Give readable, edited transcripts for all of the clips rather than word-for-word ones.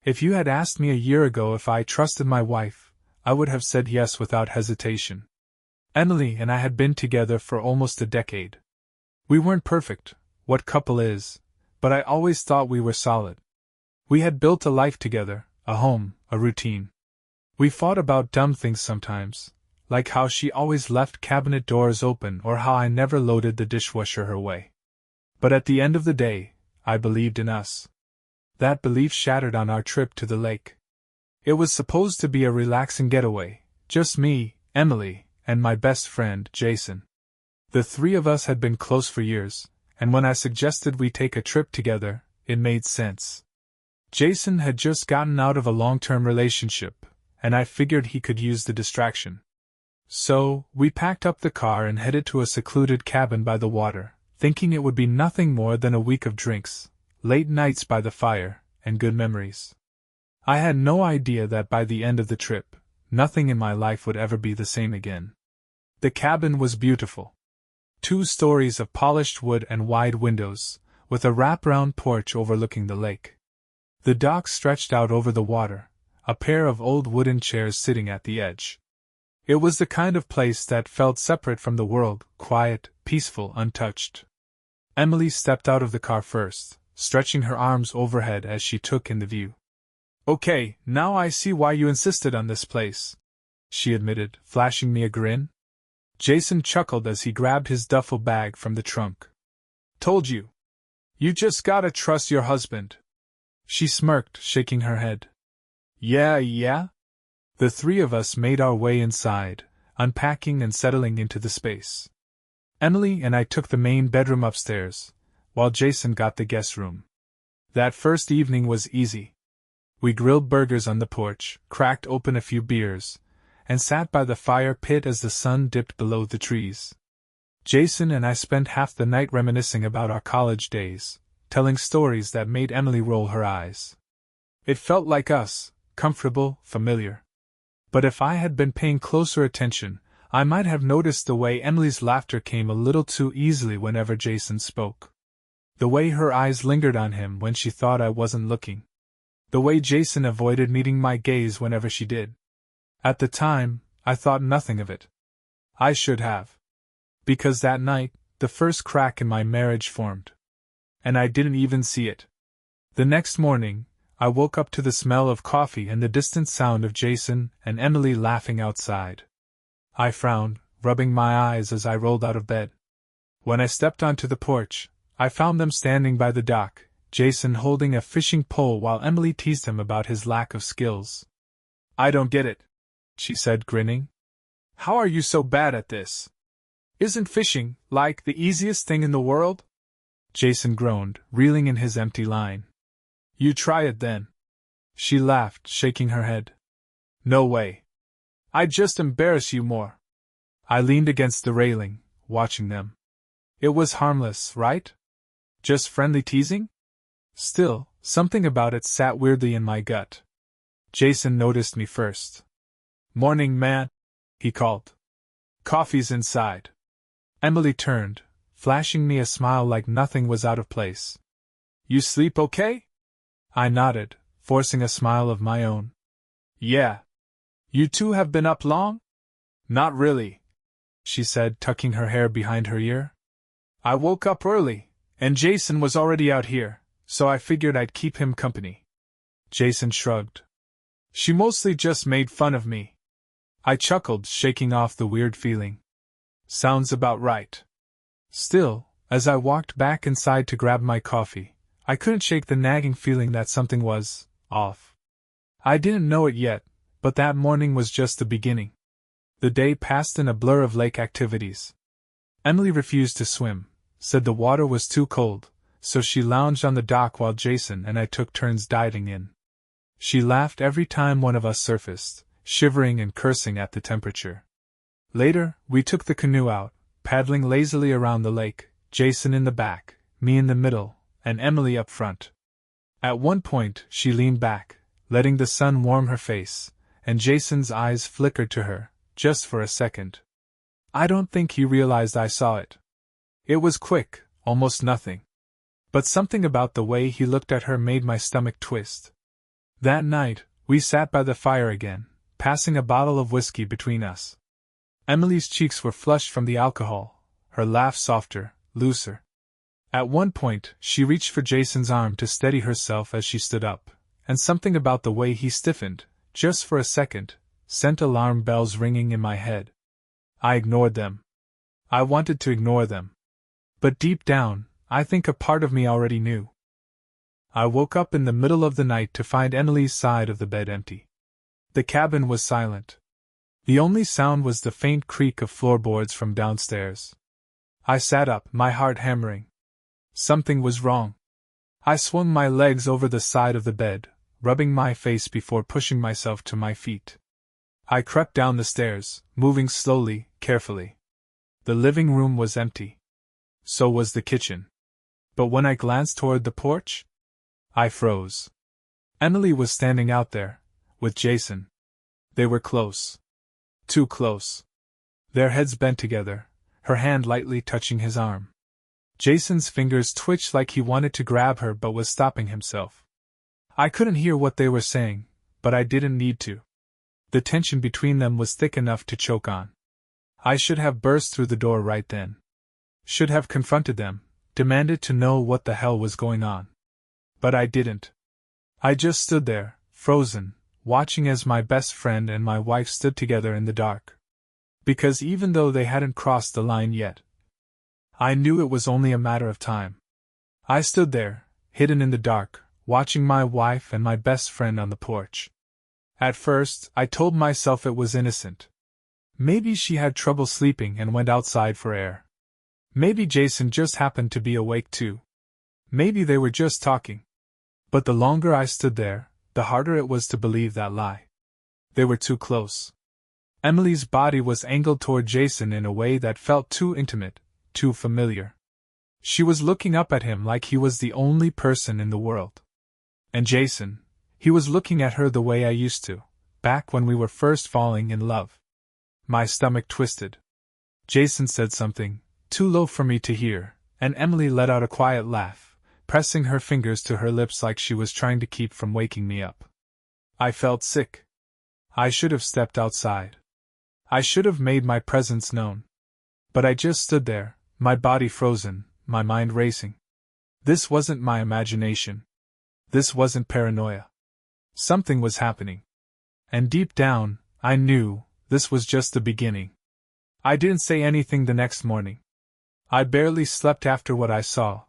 If you had asked me a year ago if I trusted my wife, I would have said yes without hesitation. Emily and I had been together for almost a decade. We weren't perfect, what couple is, but I always thought we were solid. We had built a life together, a home, a routine. We fought about dumb things sometimes, like how she always left cabinet doors open or how I never loaded the dishwasher her way. But at the end of the day, I believed in us. That belief shattered on our trip to the lake. It was supposed to be a relaxing getaway, just me, Emily, and my best friend, Jason. The three of us had been close for years, and when I suggested we take a trip together, it made sense. Jason had just gotten out of a long-term relationship, and I figured he could use the distraction. So, we packed up the car and headed to a secluded cabin by the water, thinking it would be nothing more than a week of drinks, late nights by the fire, and good memories. I had no idea that by the end of the trip, nothing in my life would ever be the same again. The cabin was beautiful. 2 stories of polished wood and wide windows, with a wraparound porch overlooking the lake. The dock stretched out over the water, a pair of old wooden chairs sitting at the edge. It was the kind of place that felt separate from the world, quiet, peaceful, untouched. Emily stepped out of the car first, stretching her arms overhead as she took in the view. "Okay, now I see why you insisted on this place," she admitted, flashing me a grin. Jason chuckled as he grabbed his duffel bag from the trunk. "Told you. You just gotta trust your husband." She smirked, shaking her head. Yeah? The three of us made our way inside, unpacking and settling into the space. Emily and I took the main bedroom upstairs, while Jason got the guest room. That first evening was easy. We grilled burgers on the porch, cracked open a few beers, and sat by the fire pit as the sun dipped below the trees. Jason and I spent half the night reminiscing about our college days, telling stories that made Emily roll her eyes. It felt like us, comfortable, familiar. But if I had been paying closer attention, I might have noticed the way Emily's laughter came a little too easily whenever Jason spoke. The way her eyes lingered on him when she thought I wasn't looking. The way Jason avoided meeting my gaze whenever she did. At the time, I thought nothing of it. I should have. Because that night, the first crack in my marriage formed. And I didn't even see it. The next morning, I woke up to the smell of coffee and the distant sound of Jason and Emily laughing outside. I frowned, rubbing my eyes as I rolled out of bed. When I stepped onto the porch, I found them standing by the dock, Jason holding a fishing pole while Emily teased him about his lack of skills. "I don't get it," she said, grinning. "How are you so bad at this? Isn't fishing, like, the easiest thing in the world?" Jason groaned, reeling in his empty line. "You try it then." She laughed, shaking her head. "No way. I'd just embarrass you more." I leaned against the railing, watching them. It was harmless, right? Just friendly teasing? Still, something about it sat weirdly in my gut. Jason noticed me first. "Morning, man," he called. "Coffee's inside." Emily turned, flashing me a smile like nothing was out of place. "You sleep okay?" I nodded, forcing a smile of my own. "Yeah. You two have been up long?" "Not really," she said, tucking her hair behind her ear. "I woke up early, and Jason was already out here, so I figured I'd keep him company." Jason shrugged. "She mostly just made fun of me." I chuckled, shaking off the weird feeling. "Sounds about right." Still, as I walked back inside to grab my coffee, I couldn't shake the nagging feeling that something was off. I didn't know it yet, but that morning was just the beginning. The day passed in a blur of lake activities. Emily refused to swim, said the water was too cold, so she lounged on the dock while Jason and I took turns diving in. She laughed every time one of us surfaced, shivering and cursing at the temperature. Later, we took the canoe out, paddling lazily around the lake, Jason in the back, me in the middle, and Emily up front. At one point, she leaned back, letting the sun warm her face, and Jason's eyes flickered to her, just for a second. I don't think he realized I saw it. It was quick, almost nothing. But something about the way he looked at her made my stomach twist. That night, we sat by the fire again, passing a bottle of whiskey between us. Emily's cheeks were flushed from the alcohol, her laugh softer, looser. At one point, she reached for Jason's arm to steady herself as she stood up, and something about the way he stiffened, just for a second, sent alarm bells ringing in my head. I ignored them. I wanted to ignore them. But deep down, I think a part of me already knew. I woke up in the middle of the night to find Emily's side of the bed empty. The cabin was silent. The only sound was the faint creak of floorboards from downstairs. I sat up, my heart hammering. Something was wrong. I swung my legs over the side of the bed, rubbing my face before pushing myself to my feet. I crept down the stairs, moving slowly, carefully. The living room was empty. So was the kitchen. But when I glanced toward the porch, I froze. Emily was standing out there, with Jason. They were close. Too close. Their heads bent together, her hand lightly touching his arm. Jason's fingers twitched like he wanted to grab her but was stopping himself. I couldn't hear what they were saying, but I didn't need to. The tension between them was thick enough to choke on. I should have burst through the door right then. Should have confronted them, demanded to know what the hell was going on. But I didn't. I just stood there, frozen, watching as my best friend and my wife stood together in the dark. Because even though they hadn't crossed the line yet, I knew it was only a matter of time. I stood there, hidden in the dark, watching my wife and my best friend on the porch. At first, I told myself it was innocent. Maybe she had trouble sleeping and went outside for air. Maybe Jason just happened to be awake too. Maybe they were just talking. But the longer I stood there, the harder it was to believe that lie. They were too close. Emily's body was angled toward Jason in a way that felt too intimate, too familiar. She was looking up at him like he was the only person in the world. And Jason, he was looking at her the way I used to, back when we were first falling in love. My stomach twisted. Jason said something, too low for me to hear, and Emily let out a quiet laugh, pressing her fingers to her lips like she was trying to keep from waking me up. I felt sick. I should have stepped outside. I should have made my presence known. But I just stood there, my body frozen, my mind racing. This wasn't my imagination. This wasn't paranoia. Something was happening. And deep down, I knew, this was just the beginning. I didn't say anything the next morning. I barely slept after what I saw,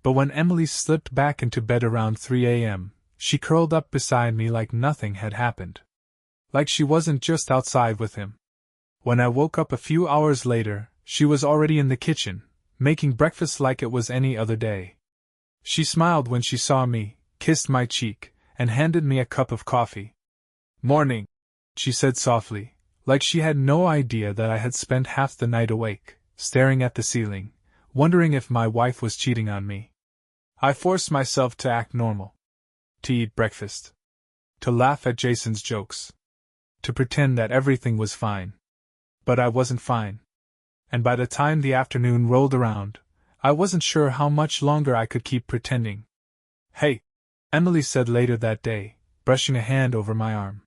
but when Emily slipped back into bed around 3 a.m., she curled up beside me like nothing had happened. Like she wasn't just outside with him. When I woke up a few hours later, she was already in the kitchen, making breakfast like it was any other day. She smiled when she saw me, kissed my cheek, and handed me a cup of coffee. "Morning," she said softly, like she had no idea that I had spent half the night awake, staring at the ceiling, wondering if my wife was cheating on me. I forced myself to act normal. To eat breakfast. To laugh at Jason's jokes. To pretend that everything was fine. But I wasn't fine. And by the time the afternoon rolled around, I wasn't sure how much longer I could keep pretending. "Hey," Emily said later that day, brushing a hand over my arm.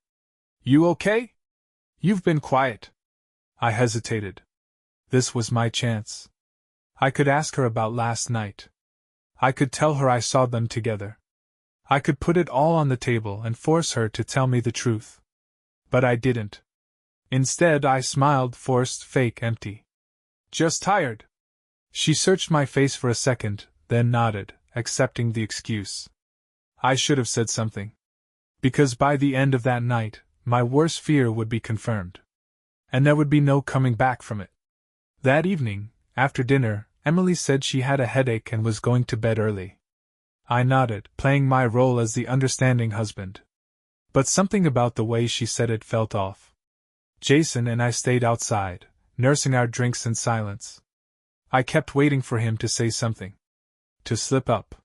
"You okay? You've been quiet." I hesitated. This was my chance. I could ask her about last night. I could tell her I saw them together. I could put it all on the table and force her to tell me the truth. But I didn't. Instead, I smiled, forced, fake, empty. "Just tired." She searched my face for a second, then nodded, accepting the excuse. I should have said something. Because by the end of that night, my worst fear would be confirmed. And there would be no coming back from it. That evening, after dinner, Emily said she had a headache and was going to bed early. I nodded, playing my role as the understanding husband. But something about the way she said it felt off. Jason and I stayed outside, nursing our drinks in silence. I kept waiting for him to say something. To slip up.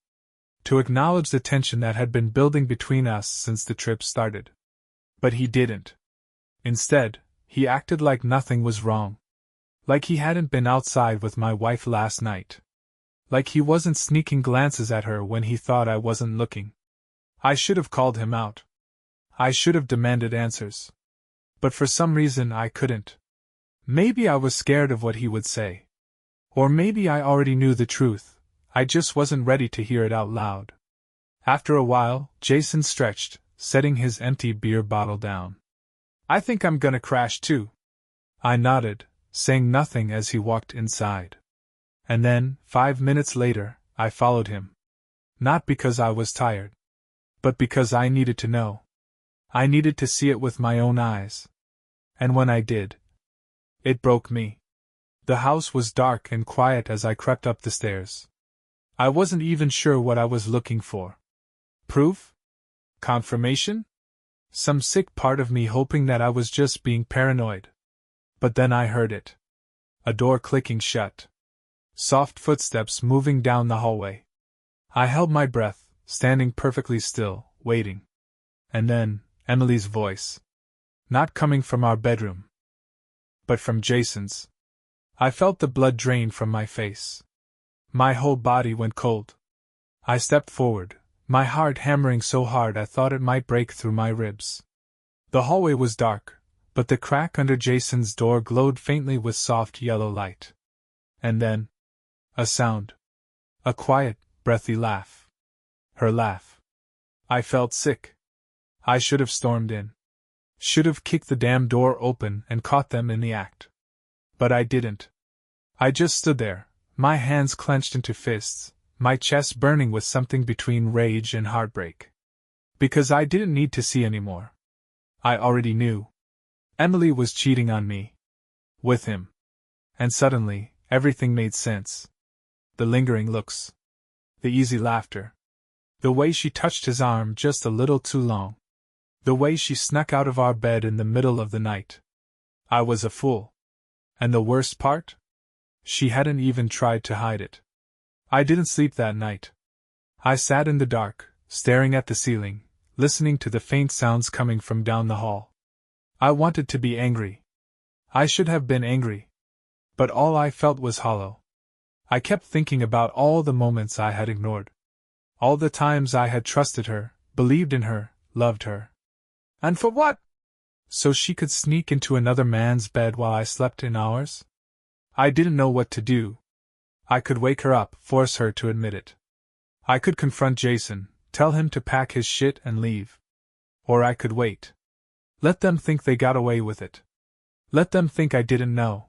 To acknowledge the tension that had been building between us since the trip started. But he didn't. Instead, he acted like nothing was wrong. Like he hadn't been outside with my wife last night. Like he wasn't sneaking glances at her when he thought I wasn't looking. I should have called him out. I should have demanded answers. But for some reason I couldn't. Maybe I was scared of what he would say. Or maybe I already knew the truth, I just wasn't ready to hear it out loud. After a while, Jason stretched, setting his empty beer bottle down. I think I'm gonna crash too. I nodded, saying nothing as he walked inside. And then, 5 minutes later, I followed him. Not because I was tired, but because I needed to know. I needed to see it with my own eyes. And when I did, it broke me. The house was dark and quiet as I crept up the stairs. I wasn't even sure what I was looking for. Proof? Confirmation? Some sick part of me hoping that I was just being paranoid. But then I heard it. A door clicking shut. Soft footsteps moving down the hallway. I held my breath, standing perfectly still, waiting. And then, Emily's voice. Not coming from our bedroom, but from Jason's. I felt the blood drain from my face. My whole body went cold. I stepped forward, my heart hammering so hard I thought it might break through my ribs. The hallway was dark, but the crack under Jason's door glowed faintly with soft yellow light. And then, a sound. A quiet, breathy laugh. Her laugh. I felt sick. I should have stormed in. Should have kicked the damn door open and caught them in the act. But I didn't. I just stood there, my hands clenched into fists, my chest burning with something between rage and heartbreak. Because I didn't need to see anymore. I already knew. Emily was cheating on me. With him. And suddenly, everything made sense. The lingering looks. The easy laughter. The way she touched his arm just a little too long. The way she snuck out of our bed in the middle of the night. I was a fool. And the worst part? She hadn't even tried to hide it. I didn't sleep that night. I sat in the dark, staring at the ceiling, listening to the faint sounds coming from down the hall. I wanted to be angry. I should have been angry. But all I felt was hollow. I kept thinking about all the moments I had ignored. All the times I had trusted her, believed in her, loved her. And for what? So she could sneak into another man's bed while I slept in ours? I didn't know what to do. I could wake her up, force her to admit it. I could confront Jason, tell him to pack his shit and leave. Or I could wait. Let them think they got away with it. Let them think I didn't know.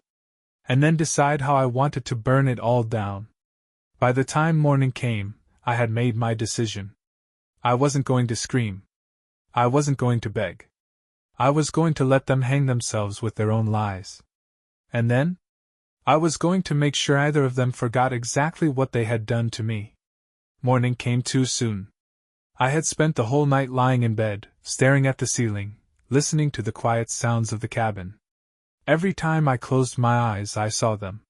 And then decide how I wanted to burn it all down. By the time morning came, I had made my decision. I wasn't going to scream. I wasn't going to beg. I was going to let them hang themselves with their own lies. And then? I was going to make sure either of them forgot exactly what they had done to me. Morning came too soon. I had spent the whole night lying in bed, staring at the ceiling, listening to the quiet sounds of the cabin. Every time I closed my eyes I saw them.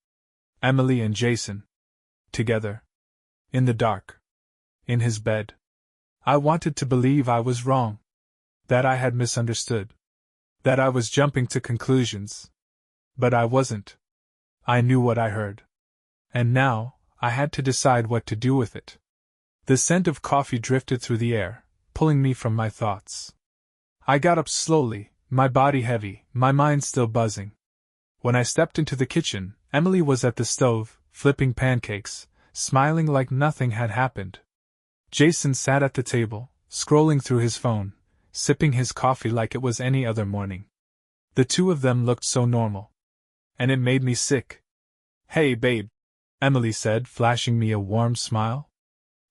Emily and Jason. Together. In the dark. In his bed. I wanted to believe I was wrong. That I had misunderstood. That I was jumping to conclusions. But I wasn't. I knew what I heard. And now, I had to decide what to do with it. The scent of coffee drifted through the air, pulling me from my thoughts. I got up slowly, my body heavy, my mind still buzzing. When I stepped into the kitchen, Emily was at the stove, flipping pancakes, smiling like nothing had happened. Jason sat at the table, scrolling through his phone, sipping his coffee like it was any other morning. The two of them looked so normal. And it made me sick. "Hey, babe," Emily said, flashing me a warm smile.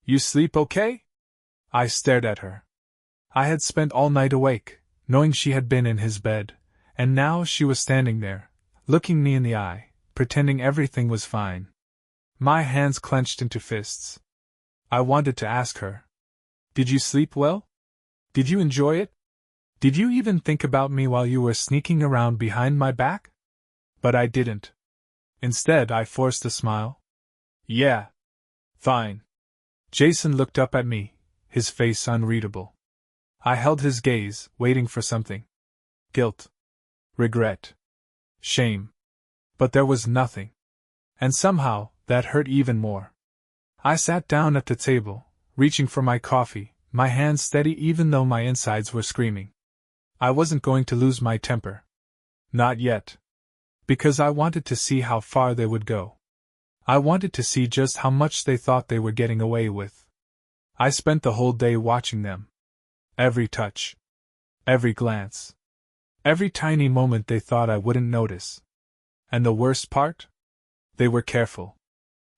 "You sleep okay?" I stared at her. I had spent all night awake, knowing she had been in his bed, and now she was standing there, looking me in the eye, pretending everything was fine. My hands clenched into fists. I wanted to ask her, "Did you sleep well? Did you enjoy it? Did you even think about me while you were sneaking around behind my back?" But I didn't. Instead, I forced a smile. "Yeah. Fine." Jason looked up at me, his face unreadable. I held his gaze, waiting for something. Guilt. Regret. Shame. But there was nothing. And somehow, that hurt even more. I sat down at the table, reaching for my coffee, my hands steady even though my insides were screaming. I wasn't going to lose my temper. Not yet. Because I wanted to see how far they would go. I wanted to see just how much they thought they were getting away with. I spent the whole day watching them. Every touch. Every glance. Every tiny moment they thought I wouldn't notice. And the worst part? They were careful.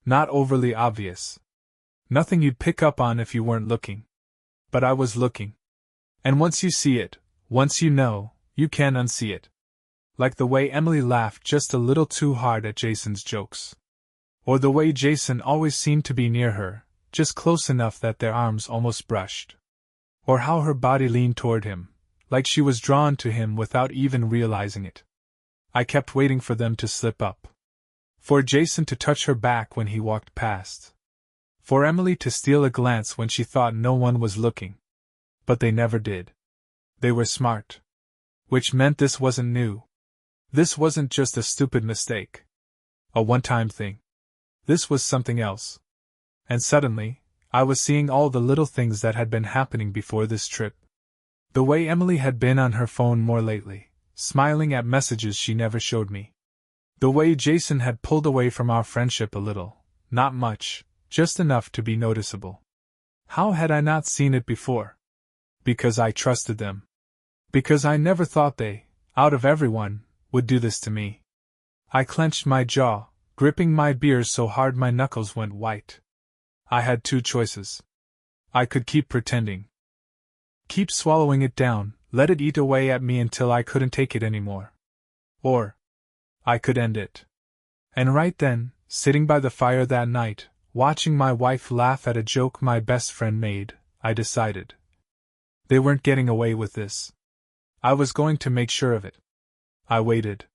Not overly obvious. Nothing you'd pick up on if you weren't looking. But I was looking. And once you see it, once you know, you can't unsee it. Like the way Emily laughed just a little too hard at Jason's jokes. Or the way Jason always seemed to be near her, just close enough that their arms almost brushed. Or how her body leaned toward him, like she was drawn to him without even realizing it. I kept waiting for them to slip up. For Jason to touch her back when he walked past. For Emily to steal a glance when she thought no one was looking. But they never did. They were smart. Which meant this wasn't new. This wasn't just a stupid mistake. A one-time thing. This was something else. And suddenly, I was seeing all the little things that had been happening before this trip. The way Emily had been on her phone more lately, smiling at messages she never showed me. The way Jason had pulled away from our friendship a little, not much, just enough to be noticeable. How had I not seen it before? Because I trusted them. Because I never thought they, out of everyone, would do this to me. I clenched my jaw, gripping my beer so hard my knuckles went white. I had two choices. I could keep pretending. Keep swallowing it down, let it eat away at me until I couldn't take it anymore. Or I could end it. And right then, sitting by the fire that night, watching my wife laugh at a joke my best friend made, I decided. They weren't getting away with this. I was going to make sure of it. I waited.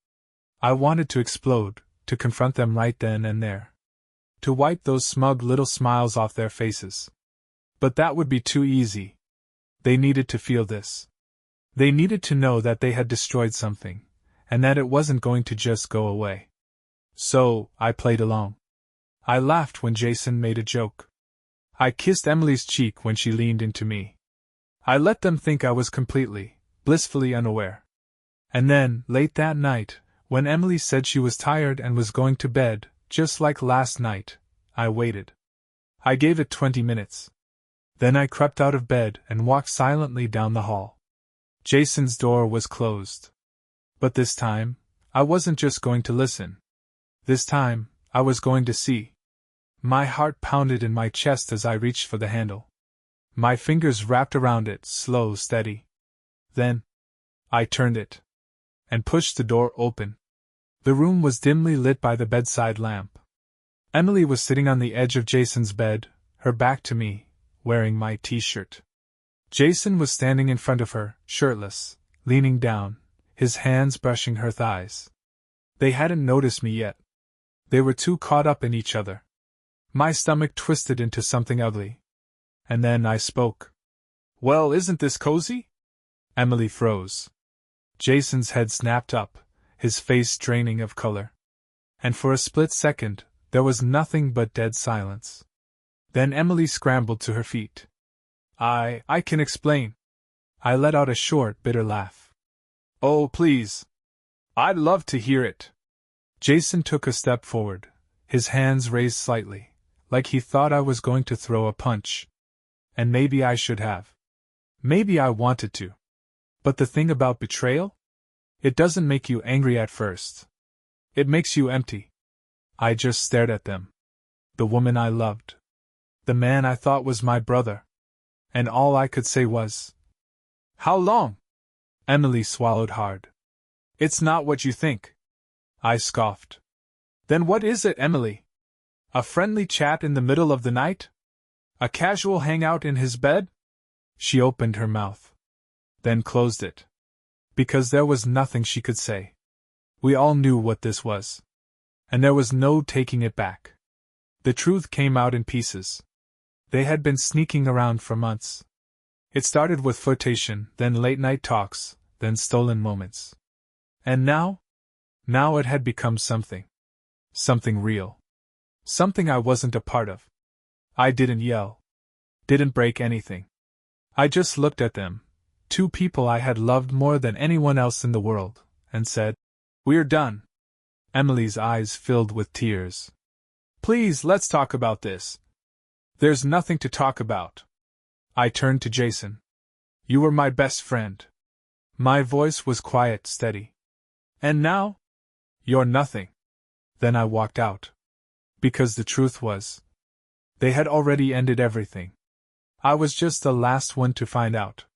I wanted to explode, to confront them right then and there. To wipe those smug little smiles off their faces. But that would be too easy. They needed to feel this. They needed to know that they had destroyed something, and that it wasn't going to just go away. So, I played along. I laughed when Jason made a joke. I kissed Emily's cheek when she leaned into me. I let them think I was completely, blissfully unaware. And then, late that night, when Emily said she was tired and was going to bed, just like last night, I waited. I gave it 20 minutes. Then I crept out of bed and walked silently down the hall. Jason's door was closed. But this time, I wasn't just going to listen. This time, I was going to see. My heart pounded in my chest as I reached for the handle. My fingers wrapped around it, slow, steady. Then, I turned it. And pushed the door open. The room was dimly lit by the bedside lamp. Emily was sitting on the edge of Jason's bed, her back to me, wearing my t-shirt. Jason was standing in front of her, shirtless, leaning down, his hands brushing her thighs. They hadn't noticed me yet. They were too caught up in each other. My stomach twisted into something ugly. And then I spoke. "Well, isn't this cozy?" Emily froze. Jason's head snapped up, his face draining of color. And for a split second, there was nothing but dead silence. Then Emily scrambled to her feet. I can explain." I let out a short, bitter laugh. "Oh, please. I'd love to hear it." Jason took a step forward, his hands raised slightly, like he thought I was going to throw a punch. And maybe I should have. Maybe I wanted to. But the thing about betrayal? It doesn't make you angry at first. It makes you empty. I just stared at them. The woman I loved. The man I thought was my brother. And all I could say was, "How long?" Emily swallowed hard. "It's not what you think." I scoffed. "Then what is it, Emily? A friendly chat in the middle of the night? A casual hangout in his bed?" She opened her mouth. Then closed it. Because there was nothing she could say. We all knew what this was. And there was no taking it back. The truth came out in pieces. They had been sneaking around for months. It started with flirtation, then late-night talks, then stolen moments. And now? Now it had become something. Something real. Something I wasn't a part of. I didn't yell. Didn't break anything. I just looked at them, two people I had loved more than anyone else in the world, and said, "We're done." Emily's eyes filled with tears. "Please, let's talk about this." "There's nothing to talk about." I turned to Jason. "You were my best friend." My voice was quiet, steady. "And now? You're nothing." Then I walked out. Because the truth was, they had already ended everything. I was just the last one to find out.